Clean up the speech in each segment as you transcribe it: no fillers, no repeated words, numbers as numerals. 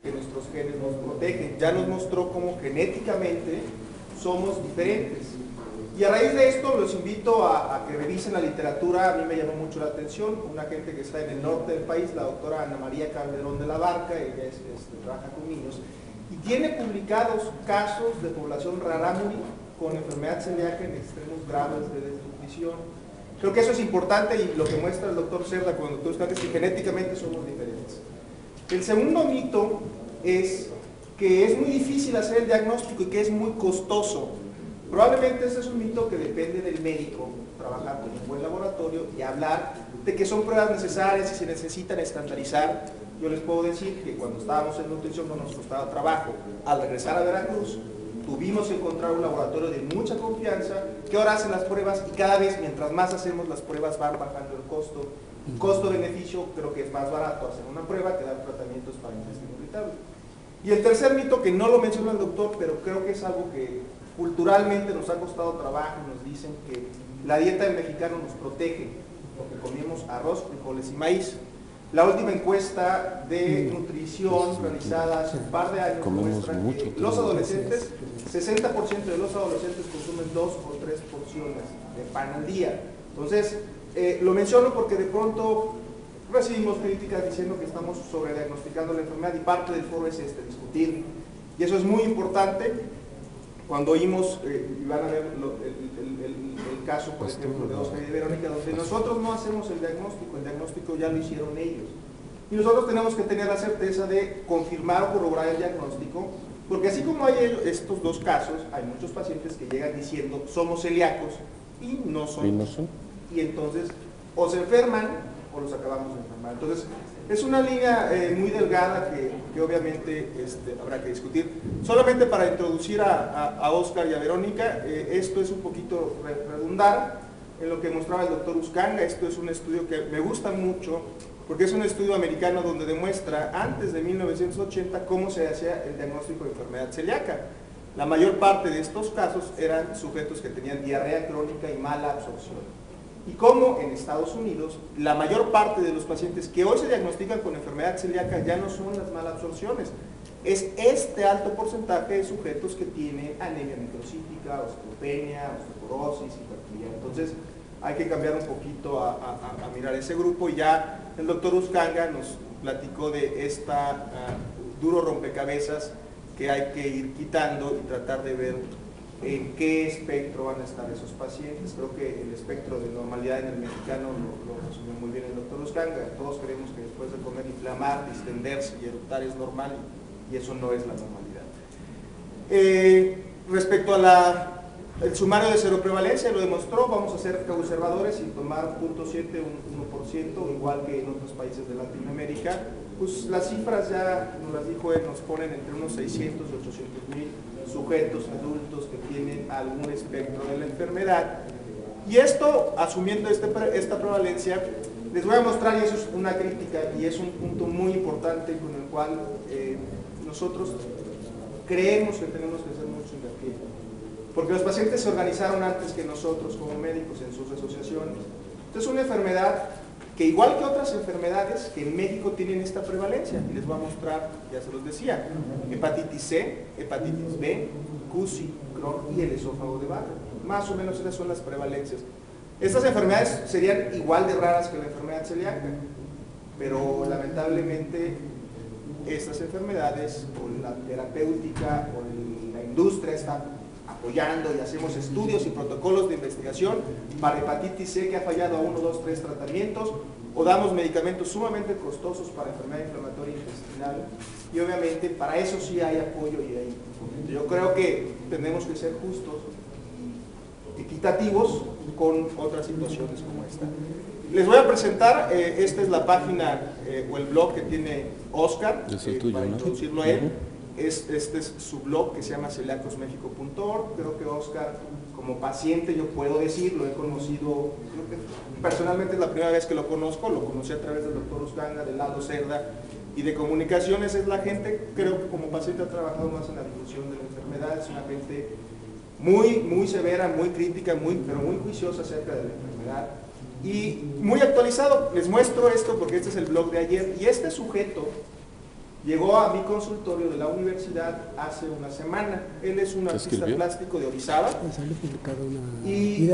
que nuestros genes nos protegen, ya nos mostró cómo genéticamente somos diferentes. Y a raíz de esto los invito a que revisen la literatura. A mí me llamó mucho la atención, una gente que está en el norte del país, la doctora Ana María Calderón de la Barca, ella trabaja con niños, y tiene publicados casos de población rarámuri con enfermedad celíaca en extremos graves de desnutrición. Creo que eso es importante, y lo que muestra el doctor Cerda con el doctor Uscanga es que genéticamente somos diferentes. El segundo mito es que es muy difícil hacer el diagnóstico y que es muy costoso. Probablemente ese es un mito que depende del médico, trabajar con un buen laboratorio y hablar de que son pruebas necesarias y se necesitan estandarizar. Yo les puedo decir que cuando estábamos en nutrición no nos costaba trabajo. Al regresar a Veracruz, tuvimos que encontrar un laboratorio de mucha confianza que ahora hace las pruebas, y cada vez mientras más hacemos las pruebas van bajando el costo. El costo-beneficio, creo que es más barato hacer una prueba que dar tratamientos para intestino irritable. Y el tercer mito, que no lo mencionó el doctor, pero creo que es algo que culturalmente nos ha costado trabajo, nos dicen que la dieta del mexicano nos protege porque comemos arroz, frijoles y maíz. La última encuesta de nutrición realizada hace un par de años muestra que los adolescentes, 60% de los adolescentes consumen 2 o 3 porciones de pan al día. Entonces, lo menciono porque de pronto recibimos críticas diciendo que estamos sobrediagnosticando la enfermedad, y parte del foro es discutir. Y eso es muy importante. Cuando oímos, y van a ver el caso, por ejemplo, de Oscar y de Verónica, donde nosotros no hacemos el diagnóstico ya lo hicieron ellos. Y nosotros tenemos que tener la certeza de confirmar o corroborar el diagnóstico, porque así como hay estos dos casos, hay muchos pacientes que llegan diciendo somos celíacos y no son. Y entonces o se enferman o los acabamos de enfermar. Entonces, es una línea muy delgada que obviamente habrá que discutir. Solamente para introducir a Oscar y a Verónica, esto es un poquito redundar en lo que mostraba el doctor Uscanga. Esto es un estudio que me gusta mucho, porque es un estudio americano donde demuestra antes de 1980 cómo se hacía el diagnóstico de enfermedad celíaca. La mayor parte de estos casos eran sujetos que tenían diarrea crónica y mala absorción. Y como en Estados Unidos, la mayor parte de los pacientes que hoy se diagnostican con enfermedad celíaca ya no son las malabsorciones, es este alto porcentaje de sujetos que tienen anemia microcítica, osteopenia, osteoporosis, hipertrofia. Entonces hay que cambiar un poquito a mirar ese grupo, y ya el doctor Uscanga nos platicó de esta duro rompecabezas que hay que ir quitando y tratar de ver en qué espectro van a estar esos pacientes. Creo que el espectro de normalidad en el mexicano lo resumió muy bien el doctor Uscanga. Todos creemos que después de comer inflamar, distenderse y eructar es normal, y eso no es la normalidad. Respecto a el sumario de seroprevalencia, lo demostró. Vamos a ser conservadores y tomar 0.7, 1%, igual que en otros países de Latinoamérica. Pues las cifras ya nos las dijo él, nos ponen entre unos 600 y 800 mil sujetos adultos que tienen algún espectro de la enfermedad. Y esto, asumiendo esta prevalencia, les voy a mostrar, y eso es una crítica y es un punto muy importante con el cual nosotros creemos que tenemos que hacer mucho hincapié, porque los pacientes se organizaron antes que nosotros como médicos en sus asociaciones. Entonces, es una enfermedad que, igual que otras enfermedades, que en México tienen esta prevalencia, y les voy a mostrar, ya se los decía, hepatitis C, hepatitis B, CUSI, Crohn y el esófago de Barrett. Más o menos esas son las prevalencias. Estas enfermedades serían igual de raras que la enfermedad celíaca, pero lamentablemente estas enfermedades, o la terapéutica o la industria está apoyando, y hacemos estudios y protocolos de investigación para hepatitis C que ha fallado a 1, 2, 3 tratamientos, o damos medicamentos sumamente costosos para enfermedad inflamatoria intestinal, y obviamente para eso sí hay apoyo y hay. Yo creo que tenemos que ser justos y equitativos con otras situaciones como esta. Les voy a presentar, esta es la página o el blog que tiene Oscar, para introducirlo a él. Este es su blog, que se llama celiacosmexico.org. Creo que Oscar, como paciente, yo puedo decir, lo he conocido, creo que personalmente es la primera vez que lo conozco, lo conocí a través del doctor Uscanga, de Lalo Cerda, y de comunicaciones. Es la gente, creo que como paciente ha trabajado más en la difusión de la enfermedad. Es una gente muy severa, muy crítica, pero muy juiciosa acerca de la enfermedad, y muy actualizado. Les muestro esto porque este es el blog de ayer, y este sujeto Llegó a mi consultorio de la universidad hace una semana. Él es un artista plástico de Orizaba. Y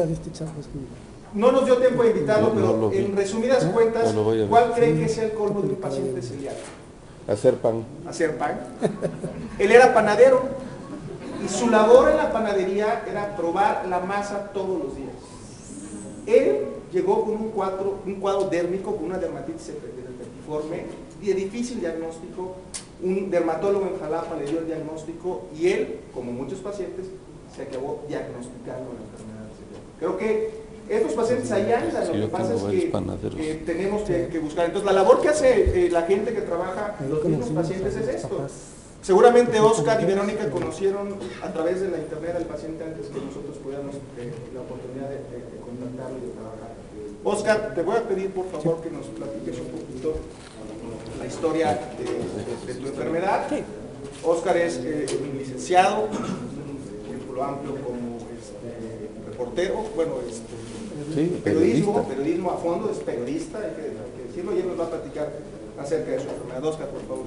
no nos dio tiempo de invitarlo, pero en resumidas cuentas, ¿cuál creen que sea el colmo de un paciente celíaco? Hacer pan. Hacer pan. Él era panadero y su labor en la panadería era probar la masa todos los días. Él llegó con un cuadro dérmico, con una dermatitis septiforme de difícil diagnóstico. Un dermatólogo en Jalapa le dio el diagnóstico y él, como muchos pacientes, se acabó diagnosticando la enfermedad celíaca. Creo que estos pacientes ahí andan, lo que pasa es que tenemos que buscar. Entonces, la labor que hace la gente que trabaja en los mismos pacientes es esto. Seguramente Oscar y Verónica conocieron a través de la internet al paciente antes que nosotros pudiéramos la oportunidad de contactarlo y de trabajar. Oscar, te voy a pedir por favor que nos platiques un poquito la historia de tu enfermedad. Oscar es un licenciado, un currículo amplio como reportero, bueno, sí, periodismo a fondo, es periodista, hay que decirlo, y él nos va a platicar acerca de su enfermedad. Oscar, por favor.